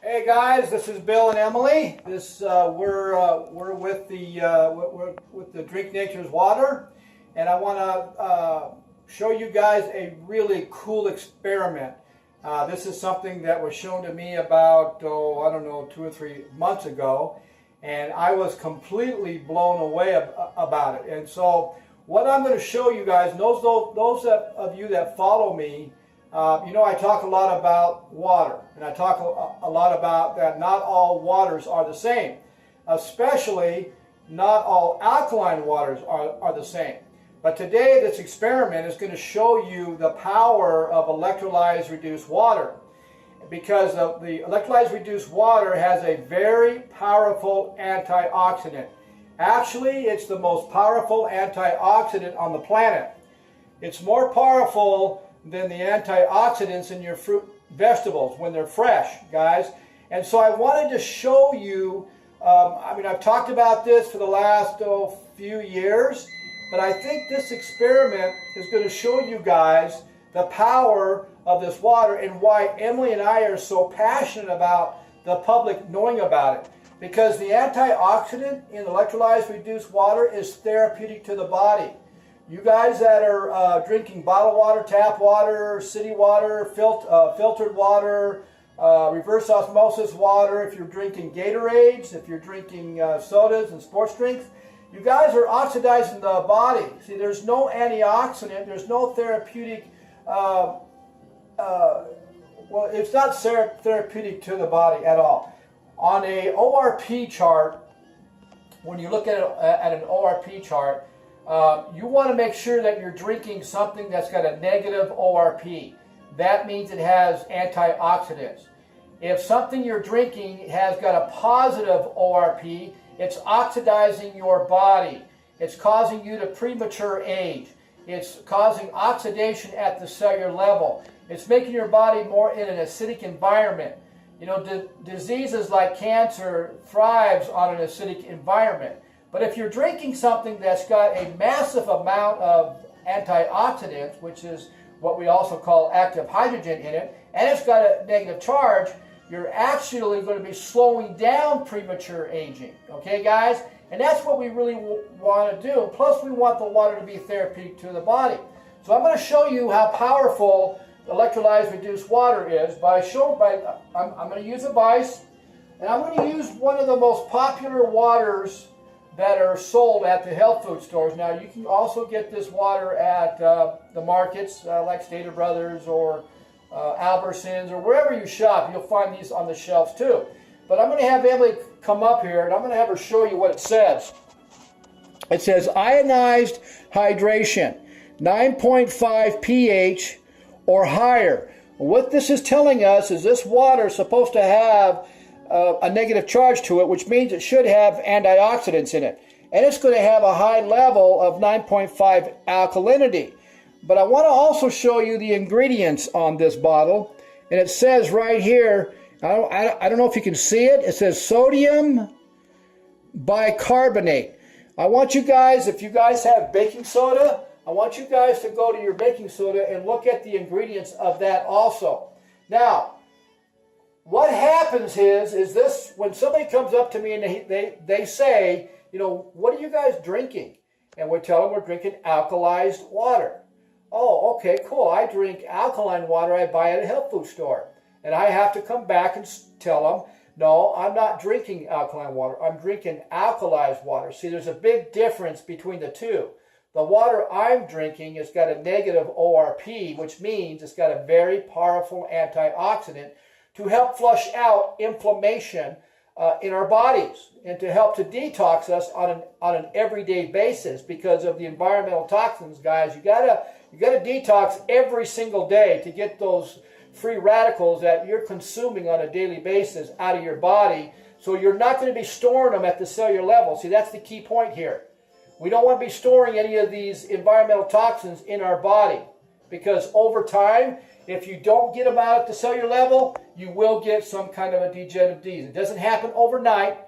Hey guys, this is Bill and Emily. We're with the Drink Nature's Water, and I want to show you guys a really cool experiment. This is something that was shown to me about I don't know, 2 or 3 months ago, and I was completely blown away about it. And so, what I'm going to show you guys, those of you that follow me. I talk a lot about water, and I talk a lot about that not all waters are the same, especially not all alkaline waters are the same. But today this experiment is going to show you the power of electrolyzed reduced water, because the electrolyzed reduced water has a very powerful antioxidant. Actually, it's the most powerful antioxidant on the planet. It's more powerful than the antioxidants in your fruit vegetables when they're fresh, guys. And so I wanted to show you, I've talked about this for the last few years, but I think this experiment is going to show you guys the power of this water and why Emily and I are so passionate about the public knowing about it. Because the antioxidant in electrolyzed reduced water is therapeutic to the body. You guys that are drinking bottled water, tap water, city water, filtered water, reverse osmosis water, if you're drinking Gatorades, if you're drinking sodas and sports drinks, you guys are oxidizing the body. See, there's no antioxidant, there's no therapeutic, it's not therapeutic to the body at all. On a ORP chart, when you look at an ORP chart, you want to make sure that you're drinking something that's got a negative ORP. That means it has antioxidants. If something you're drinking has got a positive ORP, it's oxidizing your body. It's causing you to premature age. It's causing oxidation at the cellular level. It's making your body more in an acidic environment. You know, diseases like cancer thrives on an acidic environment. But if you're drinking something that's got a massive amount of antioxidants, which is what we also call active hydrogen in it, and it's got a negative charge, you're actually going to be slowing down premature aging. Okay, guys? And that's what we really want to do. Plus, we want the water to be therapeutic to the body. So I'm going to show you how powerful electrolyzed reduced water is I'm going to use a vise, and I'm going to use one of the most popular waters that are sold at the health food stores. Now, you can also get this water at the markets like Stater Brothers or Albertsons or wherever you shop. You'll find these on the shelves too. But I'm going to have Emily come up here, and I'm going to have her show you what it says. It says ionized hydration, 9.5 pH or higher. What this is telling us is this water is supposed to have a negative charge to it, which means it should have antioxidants in it. And it's going to have a high level of 9.5 alkalinity. But I want to also show you the ingredients on this bottle. And it says right here, I don't know if you can see it, it says sodium bicarbonate. I want you guys, if you guys have baking soda, I want you guys to go to your baking soda and look at the ingredients of that also. Now, what happens is this, when somebody comes up to me and they say, you know, what are you guys drinking? And we tell them we're drinking alkalized water. Oh, okay, cool. I drink alkaline water I buy at a health food store. And I have to come back and tell them, no, I'm not drinking alkaline water. I'm drinking alkalized water. See, there's a big difference between the two. The water I'm drinking has got a negative ORP, which means it's got a very powerful antioxidant to help flush out inflammation in our bodies and to help to detox us on an everyday basis because of the environmental toxins, guys. You gotta detox every single day to get those free radicals that you're consuming on a daily basis out of your body, so you're not going to be storing them at the cellular level. See, that's the key point here. We don't want to be storing any of these environmental toxins in our body, because over time, if you don't get them out at the cellular level, you will get some kind of a degenerative disease. It doesn't happen overnight,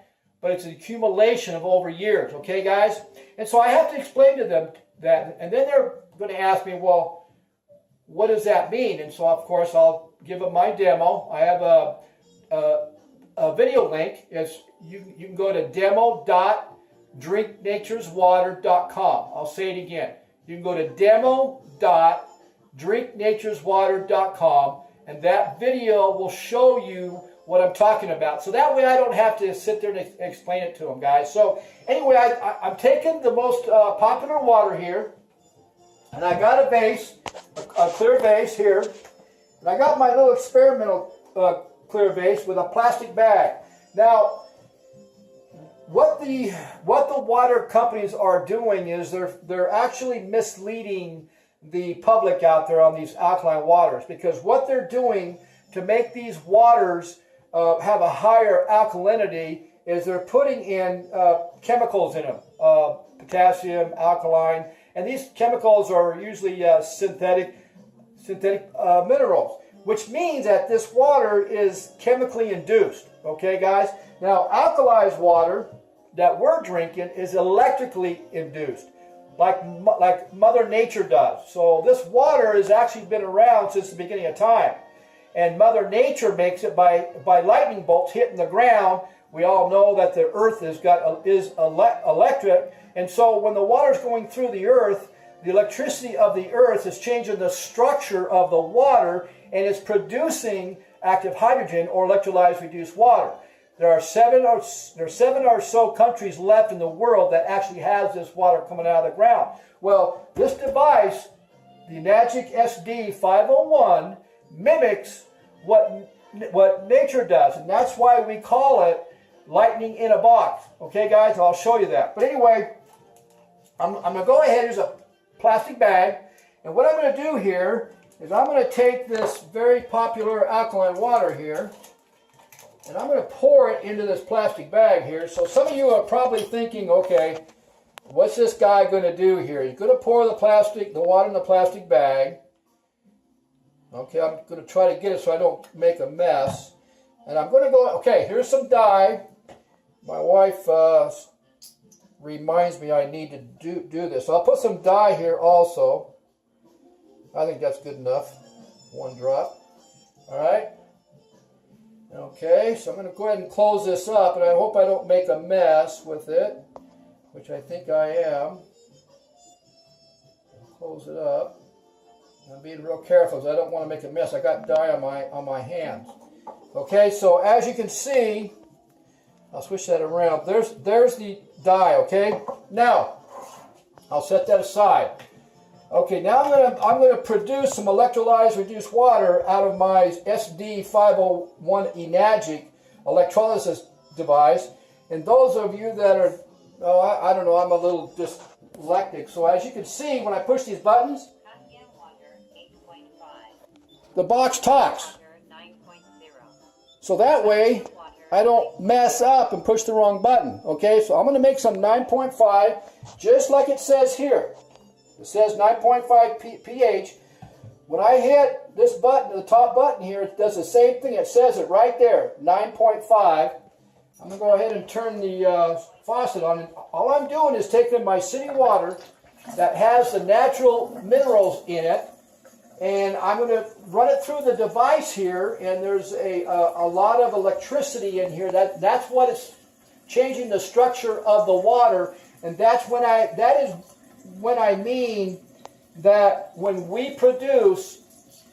but it's an accumulation of over years, okay, guys? And so I have to explain to them that, and then they're going to ask me, well, what does that mean? And so, of course, I'll give them my demo. I have video link. You can go to demo.drinknatureswater.com. I'll say it again. You can go to demo.drinknatureswater.com, and that video will show you what I'm talking about. So that way I don't have to sit there and explain it to them, guys. So anyway, I'm taking the most popular water here, and I got a vase, a clear vase here, and I got my little experimental clear vase with a plastic bag. Now, what the water companies are doing is they're actually misleading the public out there on these alkaline waters, because what they're doing to make these waters have a higher alkalinity is they're putting in chemicals in them, potassium, alkaline, and these chemicals are usually synthetic minerals, which means that this water is chemically induced. Okay, guys? Now, alkalized water that we're drinking is electrically induced, like Mother Nature does. So this water has actually been around since the beginning of time. And Mother Nature makes it by lightning bolts hitting the ground. We all know that the earth is electric. And so when the water is going through the earth, the electricity of the earth is changing the structure of the water, and it's producing active hydrogen or electrolyzed reduced water. There are seven or so countries left in the world that actually has this water coming out of the ground. Well, this device, the Enagic SD501, mimics what nature does, and that's why we call it lightning in a box. Okay, guys, and I'll show you that. But anyway, I'm going to go ahead. Here's a plastic bag, and what I'm going to do here is I'm going to take this very popular alkaline water here, and I'm going to pour it into this plastic bag here. So some of you are probably thinking, okay, what's this guy going to do here? He's going to pour the water in the plastic bag. Okay, I'm going to try to get it so I don't make a mess. And I'm going to go, okay, here's some dye. My wife reminds me I need to do this. So I'll put some dye here also. I think that's good enough. One drop. All right. Okay, so I'm going to go ahead and close this up, and I hope I don't make a mess with it, which I think I am. Close it up. I'm being real careful because I don't want to make a mess. I got dye on my hands. Okay, so as you can see, I'll switch that around. There's the dye. Okay, now I'll set that aside. Okay, now I'm going to produce some electrolyzed reduced water out of my SD501 Enagic electrolysis device. And those of you that are, I don't know, I'm a little dyslexic. So as you can see, when I push these buttons, the box talks. So that way, I don't mess up and push the wrong button. Okay, so I'm going to make some 9.5, just like it says here. It says 9.5 pH. When I hit this button, the top button here, it does the same thing. It says it right there, 9.5. I'm going to go ahead and turn the faucet on. And all I'm doing is taking my city water that has the natural minerals in it, and I'm going to run it through the device here, and there's a lot of electricity in here. That's what is changing the structure of the water, and that is when I mean that when we produce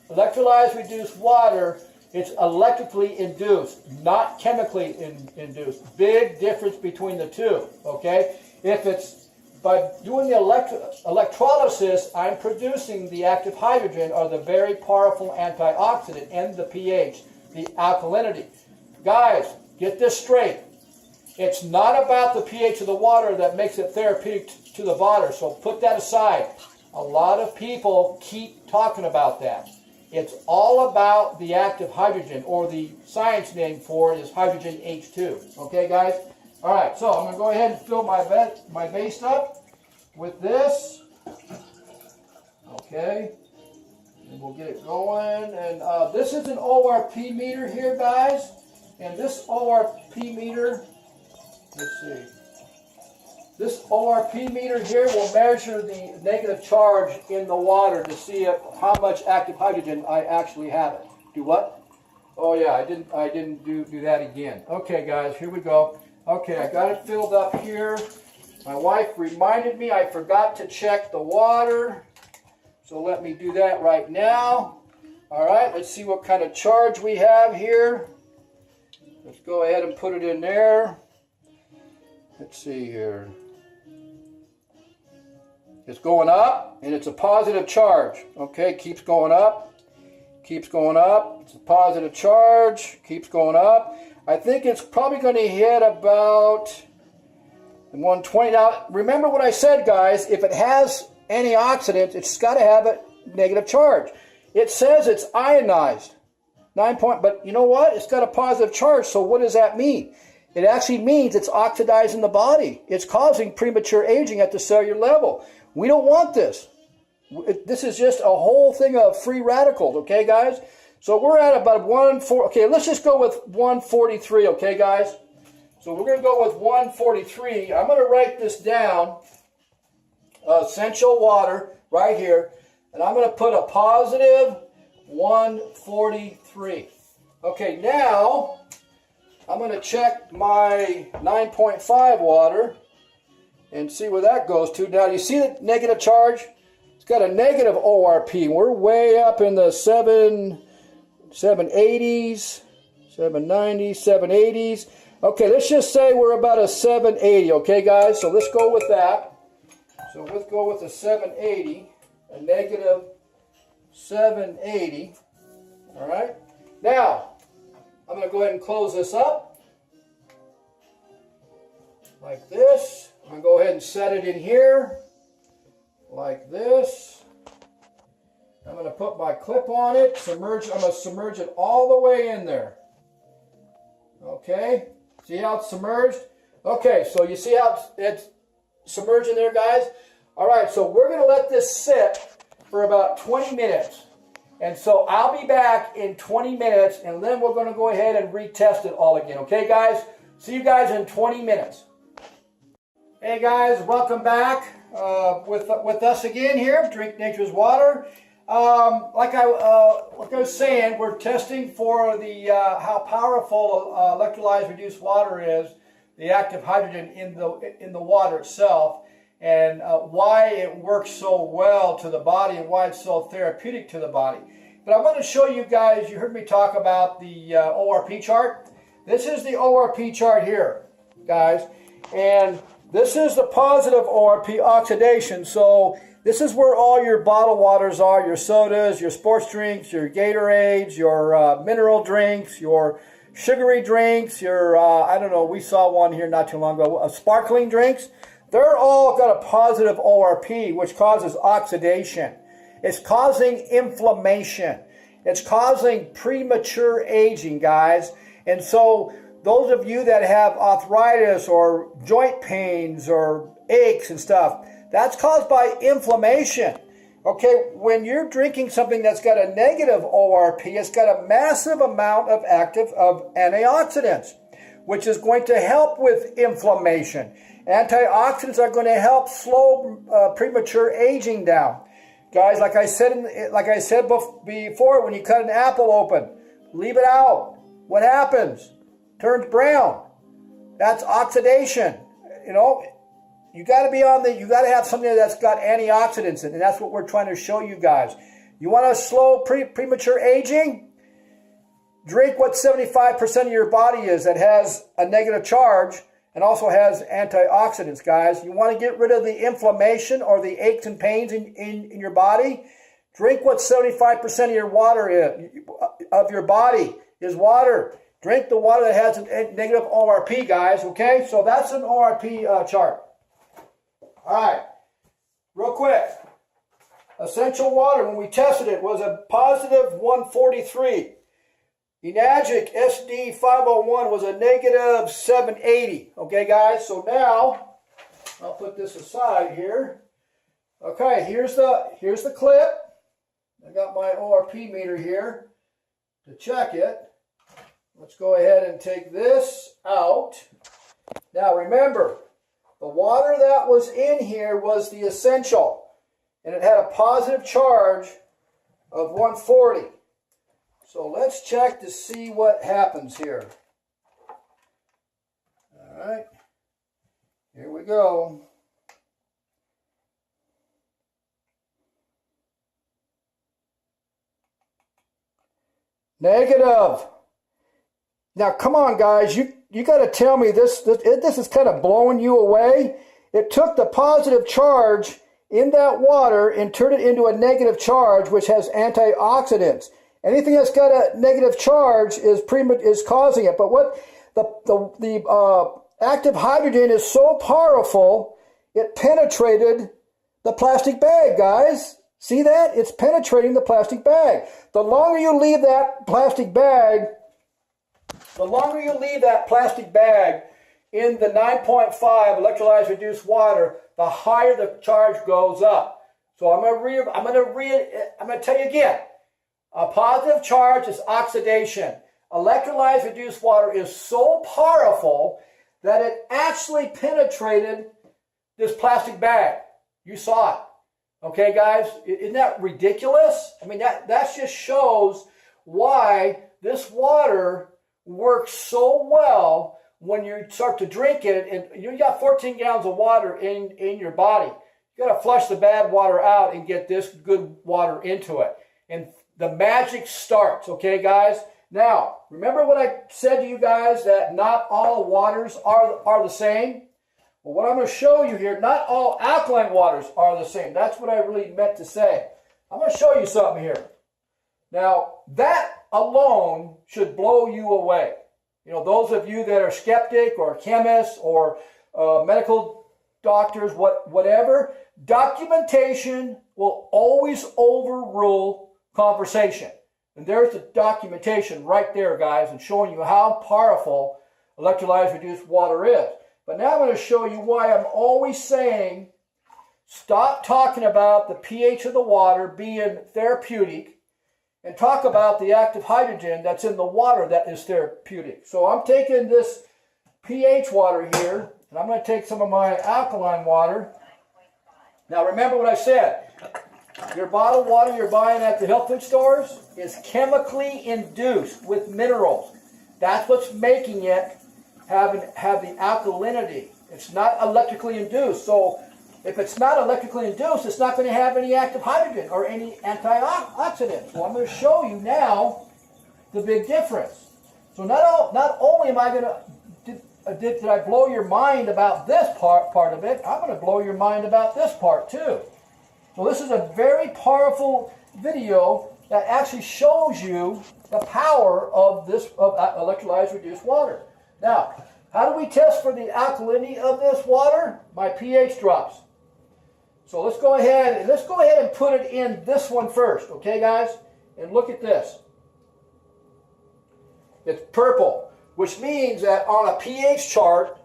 electrolyzed reduced water, it's electrically induced, not chemically induced. Big difference between the two, okay? If it's by doing the electrolysis, I'm producing the active hydrogen, or the very powerful antioxidant, and the pH, the alkalinity. Guys, get this straight. It's not about the pH of the water that makes it therapeutic to the body, so put that aside. A lot of people keep talking about that. It's all about the active hydrogen, or the science name for it is hydrogen H2. Okay, guys? All right, so I'm going to go ahead and fill my vase up with this. Okay, and we'll get it going. And this is an ORP meter here, guys. And this ORP meter, let's see. This ORP meter here will measure the negative charge in the water to see how much active hydrogen I actually have it. Do what? Oh yeah, I didn't do that again. Okay guys, here we go. Okay, I got it filled up here. My wife reminded me I forgot to check the water. So let me do that right now. All right, let's see what kind of charge we have here. Let's go ahead and put it in there. Let's see here. It's going up, and it's a positive charge. Okay, keeps going up. Keeps going up. It's a positive charge. Keeps going up. I think it's probably going to hit about 120. Now, remember what I said, guys. If it has antioxidants, it's got to have a negative charge. It says it's ionized. But you know what? It's got a positive charge, so what does that mean? It actually means it's oxidizing the body. It's causing premature aging at the cellular level. We don't want this. This is just a whole thing of free radicals, okay, guys? So we're at about 140. Okay, let's just go with 143, okay, guys? So we're going to go with 143. I'm going to write this down, essential water, right here, and I'm going to put a positive 143. Okay, now I'm going to check my 9.5 water and see where that goes to. Now, you see the negative charge? It's got a negative ORP. We're way up in the 780s, 790s, 780s. Okay, let's just say we're about a 780, okay, guys? So let's go with that. So let's go with a 780, a negative 780, all right? Now, I'm going to go ahead and close this up like this. I'm going to go ahead and set it in here like this. I'm going to put my clip on it, submerge. I'm going to submerge it all the way in there. Okay, see how it's submerged? Okay, so you see how it's submerged in there, guys? All right, so we're going to let this sit for about 20 minutes. And so I'll be back in 20 minutes, and then we're going to go ahead and retest it all again. Okay, guys? See you guys in 20 minutes. Hey, guys, welcome back with us again here, Drink Nature's Water. Like I was saying, we're testing for the how powerful electrolyzed reduced water is, the active hydrogen in the water itself, and why it works so well to the body and why it's so therapeutic to the body. But I want to show you guys, you heard me talk about the ORP chart. This is the ORP chart here, guys, and this is the positive ORP oxidation. So this is where all your bottled waters are, your sodas, your sports drinks, your Gatorades, your mineral drinks, your sugary drinks, your, I don't know, we saw one here not too long ago, sparkling drinks. They're all got a positive ORP, which causes oxidation. It's causing inflammation. It's causing premature aging, guys. And so those of you that have arthritis or joint pains or aches and stuff, that's caused by inflammation. Okay, when you're drinking something that's got a negative ORP, it's got a massive amount of antioxidants, which is going to help with inflammation. Antioxidants are going to help slow premature aging down. Guys, like I said before, when you cut an apple open, leave it out. What happens? Turns brown. That's oxidation. You know, you got to be you got to have something that's got antioxidants in it, and that's what we're trying to show you guys. You want to slow premature aging? Drink what 75% of your body is that has a negative charge and also has antioxidants, guys. You want to get rid of the inflammation or the aches and pains in your body? Drink what 75% of your water is, of your body is water. Drink the water that has a negative ORP, guys, okay? So that's an ORP chart. All right, real quick. Essential water, when we tested it, was a positive 143. Enagic SD501 was a negative 780. Okay, guys, so now I'll put this aside here. Okay, here's the clip. I got my ORP meter here to check it. Let's go ahead and take this out. Now remember, the water that was in here was the essential, and it had a positive charge of 140. So let's check to see what happens here. All right, here we go. Negative. Now, come on, guys. You got to tell me this is kind of blowing you away. It took the positive charge in that water and turned it into a negative charge, which has antioxidants. Anything that's got a negative charge is causing it. But what the active hydrogen is so powerful, it penetrated the plastic bag, guys. See that? It's penetrating the plastic bag. The longer you leave that plastic bag, in the 9.5 electrolyzed reduced water, the higher the charge goes up. So I'm going to tell you again. A positive charge is oxidation. Electrolyzed reduced water is so powerful that it actually penetrated this plastic bag. You saw it. Okay, guys, isn't that ridiculous? I mean, that just shows why this water works so well when you start to drink it. And you got 14 gallons of water in your body. You got to flush the bad water out and get this good water into it. And the magic starts, okay, guys? Now, remember what I said to you guys, that not all waters are the same? Well, what I'm going to show you here, not all alkaline waters are the same. That's what I really meant to say. I'm going to show you something here. Now, that alone should blow you away. You know, those of you that are skeptic or chemists or medical doctors, whatever, documentation will always overrule conversation. And there's the documentation right there, guys, and showing you how powerful electrolyzed reduced water is. But now I'm going to show you why I'm always saying stop talking about the pH of the water being therapeutic and talk about the active hydrogen that's in the water that is therapeutic. So I'm taking this pH water here, and I'm going to take some of my alkaline water. Now remember what I said. Your bottled water you're buying at the health food stores is chemically induced with minerals. That's what's making it have the alkalinity. It's not electrically induced. So if it's not electrically induced, it's not going to have any active hydrogen or any antioxidants. So I'm going to show you now the big difference. So not only am I going to did I blow your mind about this part of it, I'm going to blow your mind about this part too. So this is a very powerful video that actually shows you the power of electrolyzed reduced water. Now, how do we test for the alkalinity of this water? My pH drops. So let's go ahead and put it in this one first, okay, guys? And look at this. It's purple, which means that on a pH chart,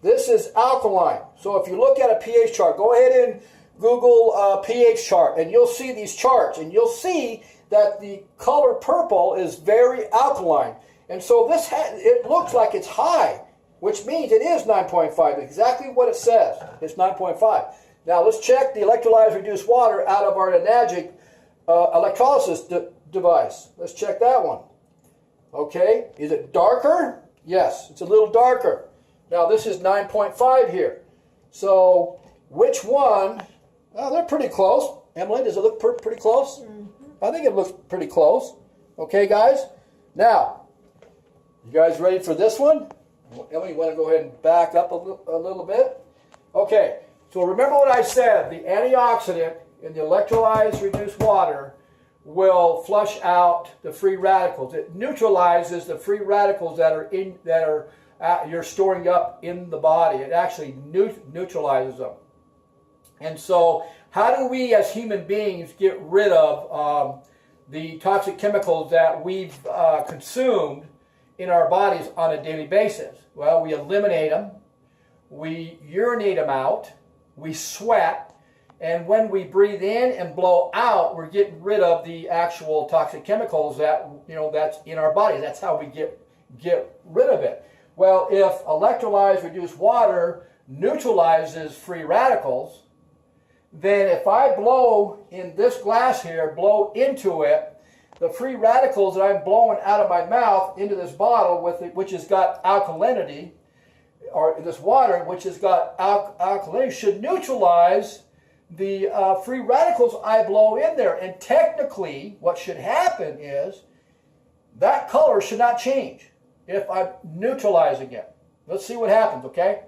this is alkaline. So if you look at a pH chart, go ahead and Google pH chart, and you'll see these charts, and you'll see that the color purple is very alkaline. And so it looks like it's high, which means it is 9.5, exactly what it says. It's 9.5. Now let's check the electrolyzed reduced water out of our Enagic electrolysis device. Let's check that one. Okay, is it darker? Yes, it's a little darker. Now this is 9.5 here. So which one? Oh, they're pretty close. Emily, does it look pretty close? Mm-hmm. I think it looks pretty close. Okay, guys? Now, you guys ready for this one? Emily, you want to go ahead and back up a little bit? Okay, so remember what I said. The antioxidant in the electrolyzed reduced water will flush out the free radicals. It neutralizes the free radicals you're storing up in the body. It actually neutralizes them. And so how do we as human beings get rid of the toxic chemicals that we've consumed in our bodies on a daily basis? Well, we eliminate them, we urinate them out, we sweat, and when we breathe in and blow out, we're getting rid of the actual toxic chemicals that's in our body. That's how we get rid of it. Well, if electrolyzed reduced water neutralizes free radicals, then if I blow in this glass here, blow into it, the free radicals that I'm blowing out of my mouth into this bottle, which has got alkalinity, or this water, which has got alkalinity, should neutralize the free radicals I blow in there. And technically, what should happen is that color should not change if I'm neutralizing it. Let's see what happens, okay?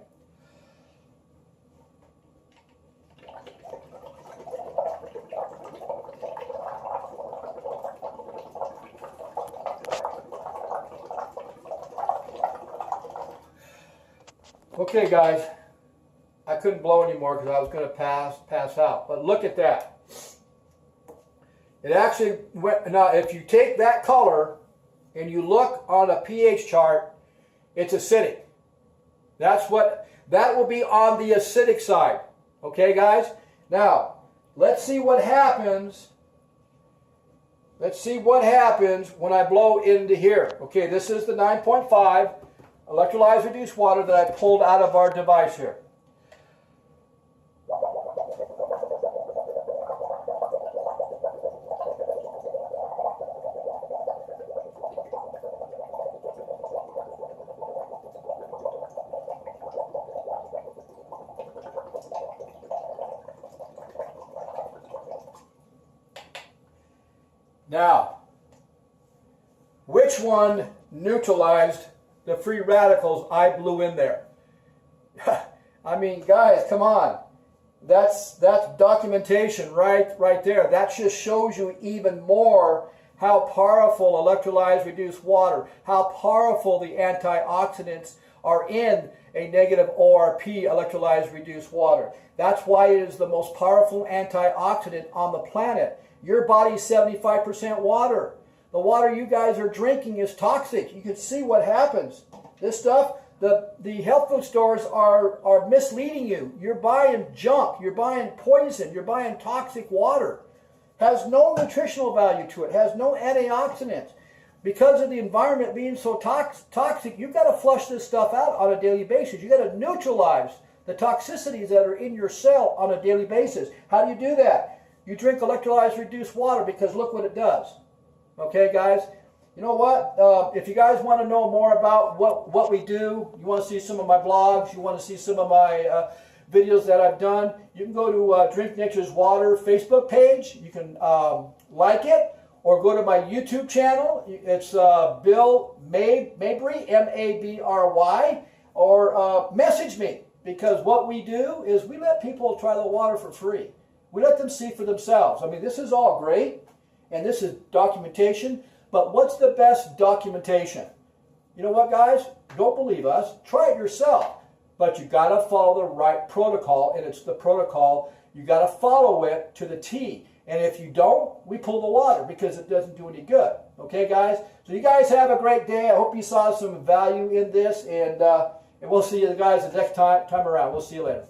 Okay, guys, I couldn't blow anymore because I was going to pass out. But look at that. It actually went. Now, if you take that color and you look on a pH chart, it's acidic. That will be on the acidic side. Okay, guys? Now, let's see what happens. Let's see what happens when I blow into here. Okay, this is the 9.5 electrolyzed reduced water that I pulled out of our device here. Now, which one neutralized the free radicals I blew in there? I mean, guys, come on. That's documentation right there. That just shows you even more how powerful electrolyzed reduced water, how powerful the antioxidants are in a negative ORP electrolyzed reduced water. That's why it is the most powerful antioxidant on the planet. Your body's 75% water. The water you guys are drinking is toxic. You can see what happens. This stuff, the health food stores are misleading you. You're buying junk. You're buying poison. You're buying toxic water. Has no nutritional value to it. Has no antioxidants. Because of the environment being so toxic, you've got to flush this stuff out on a daily basis. You've got to neutralize the toxicities that are in your cell on a daily basis. How do you do that? You drink electrolyzed reduced water, because look what it does. Okay, guys? You know what? If you guys want to know more about what we do, you want to see some of my blogs, you want to see some of my videos that I've done, you can go to Drink Nature's Water Facebook page. You can like it, or go to my YouTube channel. It's Bill Mabry, M-A-B-R-Y, or message me, because what we do is we let people try the water for free. We let them see for themselves. I mean, this is all great, and this is documentation, but what's the best documentation? You know what, guys? Don't believe us. Try it yourself. But you got to follow the right protocol, and it's the protocol. You got to follow it to the T. And if you don't, we pull the water, because it doesn't do any good. Okay, guys? So you guys have a great day. I hope you saw some value in this, and we'll see you guys the next time around. We'll see you later.